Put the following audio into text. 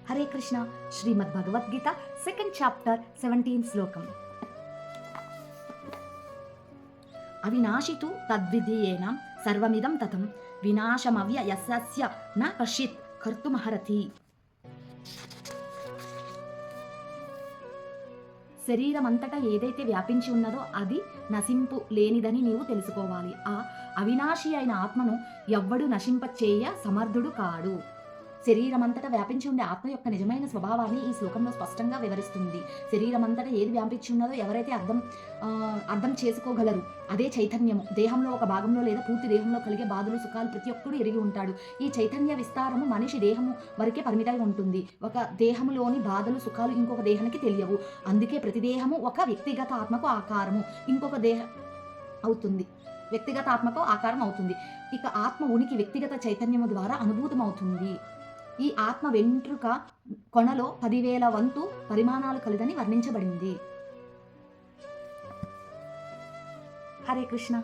హరే కృష్ణ. శ్రీమద్ Bhagavad Gita second chapter 17 శ్లోకం. అవినాశితు తద్విధీయేన సర్వమిదం తతం వినాశమవ్యయస్య న కశ్చిత్ కర్తుమర్హతి. శరీరమంతటా ఏదైతే వ్యాపించి ఉన్నదో అది నశింపు లేనిదని నీవు తెలుసుకోవాలి. ఆ అవినాశి అయిన ఆత్మను ఎవ్వడు నశింపచేయ సమర్థుడు కాడు. శరీరమంతటా వ్యాపించి ఉండే ఆత్మ యొక్క నిజమైన స్వభావాన్ని ఈ శ్లోకంలో స్పష్టంగా వివరిస్తుంది. శరీరమంతటా ఏది వ్యాపించి ఉన్నదో ఎవరైతే అర్థం చేసుకోగలరు అదే చైతన్యము. దేహంలో ఒక భాగంలో లేదా పూర్తి దేహంలో కలిగే బాధలు సుఖాలు ప్రతి ఒక్కడు ఎరిగి ఉంటాడు. ఈ చైతన్య విస్తారము మనిషి దేహము వరకే పరిమితమై ఉంటుంది. ఒక దేహములోని బాధలు సుఖాలు ఇంకొక దేహానికి తెలియవు. అందుకే ప్రతి దేహము ఒక వ్యక్తిగత ఆత్మకు ఆకారము, ఇంకొక దేహ అవుతుంది, వ్యక్తిగత ఆత్మకు ఆకారం అవుతుంది. ఇక ఆత్మ ఉనికి వ్యక్తిగత చైతన్యము ద్వారా అనుభూతం అవుతుంది. ఈ ఆత్మ వెంట్రుక కొనలో 10,000 వంతు పరిమాణాలు కలదని వర్ణించబడింది. హరే కృష్ణ.